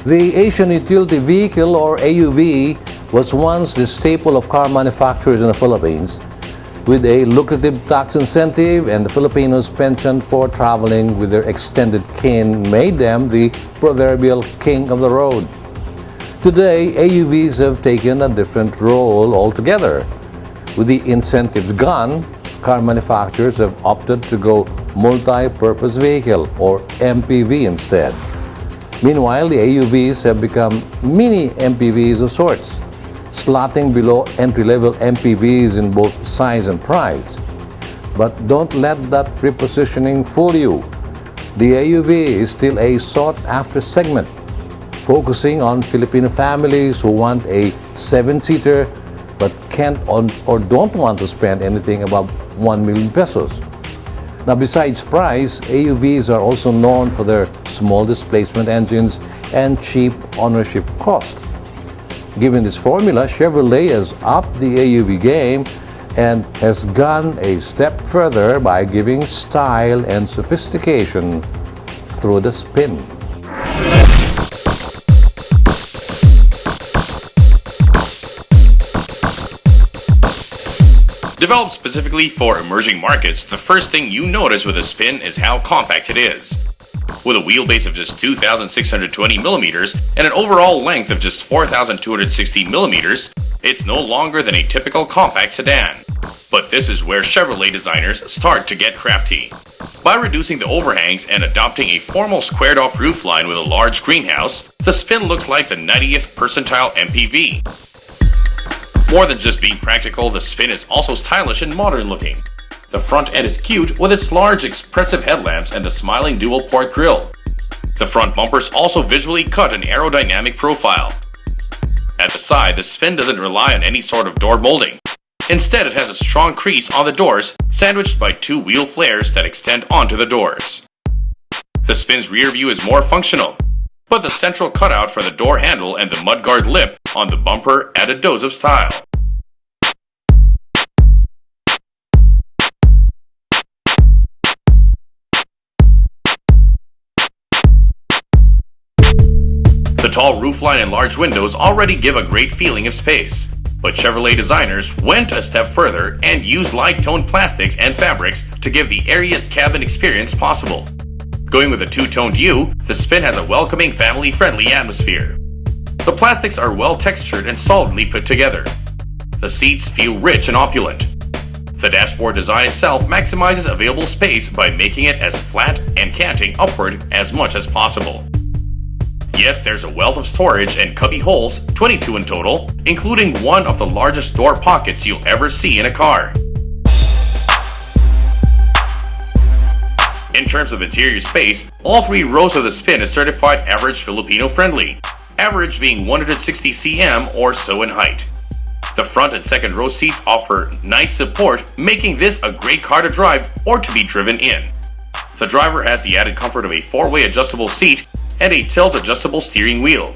The Asian Utility Vehicle, or AUV, was once the staple of car manufacturers in the Philippines. With a lucrative tax incentive and the Filipinos' penchant for traveling with their extended kin made them the proverbial king of the road. Today, AUVs have taken a different role altogether. With the incentives gone, car manufacturers have opted to go multi-purpose vehicle, or MPV, instead. Meanwhile, the AUVs have become mini MPVs of sorts, slotting below entry-level MPVs in both size and price. But don't let that repositioning fool you. The AUV is still a sought-after segment, focusing on Filipino families who want a 7-seater but can't or don't want to spend anything above 1 million pesos. Now, besides price, AUVs are also known for their small displacement engines and cheap ownership cost. Given this formula, Chevrolet has upped the AUV game and has gone a step further by giving style and sophistication through the Spin. Developed specifically for emerging markets, the first thing you notice with the Spin is how compact it is. With a wheelbase of just 2,620mm and an overall length of just 4,260mm, it's no longer than a typical compact sedan. But this is where Chevrolet designers start to get crafty. By reducing the overhangs and adopting a formal squared-off roofline with a large greenhouse, the Spin looks like the 90th percentile MPV. More than just being practical, the Spin is also stylish and modern looking. The front end is cute with its large expressive headlamps and the smiling dual-port grille. The front bumpers also visually cut an aerodynamic profile. At the side, the Spin doesn't rely on any sort of door molding. Instead, it has a strong crease on the doors, sandwiched by two wheel flares that extend onto the doors. The Spin's rear view is more functional, but the central cutout for the door handle and the mudguard lip on the bumper add a dose of style. The tall roofline and large windows already give a great feeling of space, but Chevrolet designers went a step further and used light-toned plastics and fabrics to give the airiest cabin experience possible. Going with a two-toned hue, the Spin has a welcoming, family-friendly atmosphere. The plastics are well-textured and solidly put together. The seats feel rich and opulent. The dashboard design itself maximizes available space by making it as flat and canting upward as much as possible. Yet there's a wealth of storage and cubby holes, 22 in total, including one of the largest door pockets you'll ever see in a car. In terms of interior space, all three rows of the Spin is certified average Filipino friendly, average being 160 cm or so in height. The front and second row seats offer nice support, making this a great car to drive or to be driven in. The driver has the added comfort of a 4-way adjustable seat and a tilt-adjustable steering wheel.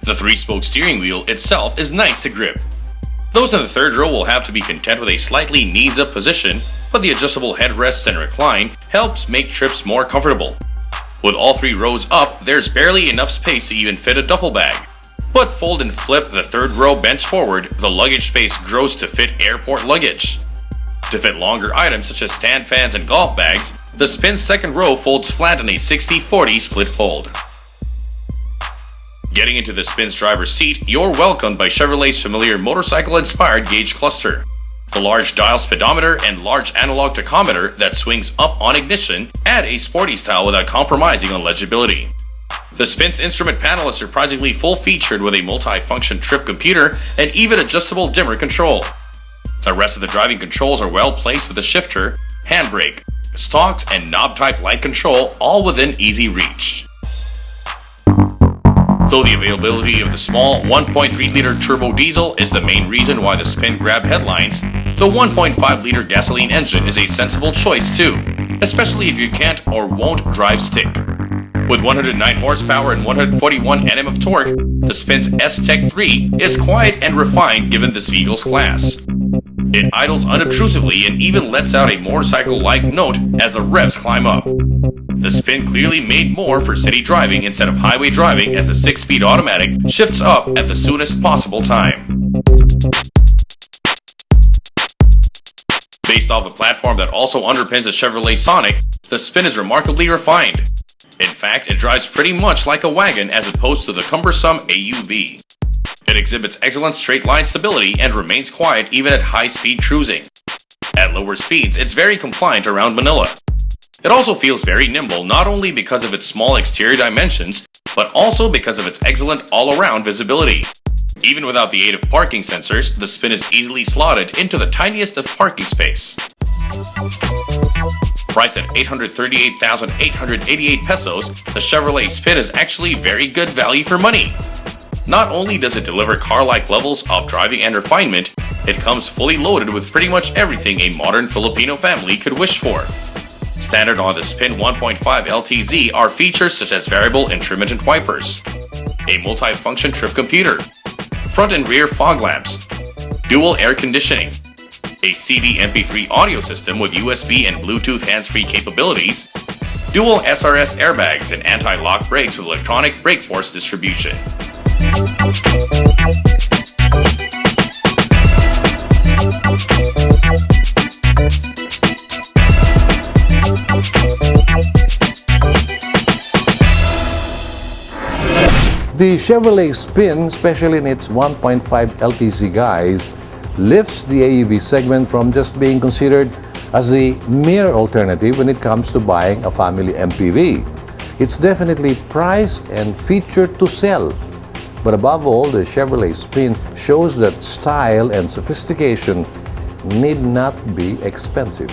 The 3-spoke steering wheel itself is nice to grip. Those in the third row will have to be content with a slightly knees-up position, but the adjustable headrests and recline helps make trips more comfortable. With all three rows up, there's barely enough space to even fit a duffel bag. But fold and flip the third row bench forward, the luggage space grows to fit airport luggage. To fit longer items such as stand fans and golf bags, the Spin's second row folds flat in a 60-40 split fold. Getting into the Spin's driver's seat, you're welcomed by Chevrolet's familiar motorcycle-inspired gauge cluster. The large dial speedometer and large analog tachometer that swings up on ignition add a sporty style without compromising on legibility. The Spin's instrument panel is surprisingly full-featured with a multi-function trip computer and even adjustable dimmer control. The rest of the driving controls are well placed with a shifter, handbrake, stalks, and knob-type light control, all within easy reach. Though the availability of the small 1.3-liter turbo diesel is the main reason why the Spin grabbed headlines, the 1.5-liter gasoline engine is a sensible choice too, especially if you can't or won't drive stick. With 109 horsepower and 141 Nm of torque, the Spin's S-Tech 3 is quiet and refined given this vehicle's class. It idles unobtrusively and even lets out a motorcycle-like note as the revs climb up. The Spin clearly made more for city driving instead of highway driving, as the 6-speed automatic shifts up at the soonest possible time. Based off the platform that also underpins the Chevrolet Sonic, the Spin is remarkably refined. In fact, it drives pretty much like a wagon as opposed to the cumbersome AUV. It exhibits excellent straight line stability and remains quiet even at high-speed cruising. At lower speeds, it's very compliant around Manila. It also feels very nimble, not only because of its small exterior dimensions, but also because of its excellent all-around visibility. Even without the aid of parking sensors, the Spin is easily slotted into the tiniest of parking space. Priced at 838,888 pesos, the Chevrolet Spin is actually very good value for money. Not only does it deliver car-like levels of driving and refinement, it comes fully loaded with pretty much everything a modern Filipino family could wish for. Standard on the Spin 1.5 LTZ are features such as variable intermittent wipers, a multi-function trip computer, front and rear fog lamps, dual air conditioning, a CD MP3 audio system with USB and Bluetooth hands-free capabilities, dual SRS airbags, and anti-lock brakes with electronic brake force distribution. The Chevrolet Spin, especially in its 1.5 LTZ guise, lifts the AUV segment from just being considered as a mere alternative when it comes to buying a family MPV. It's definitely priced and featured to sell. But above all, the Chevrolet Spin shows that style and sophistication need not be expensive.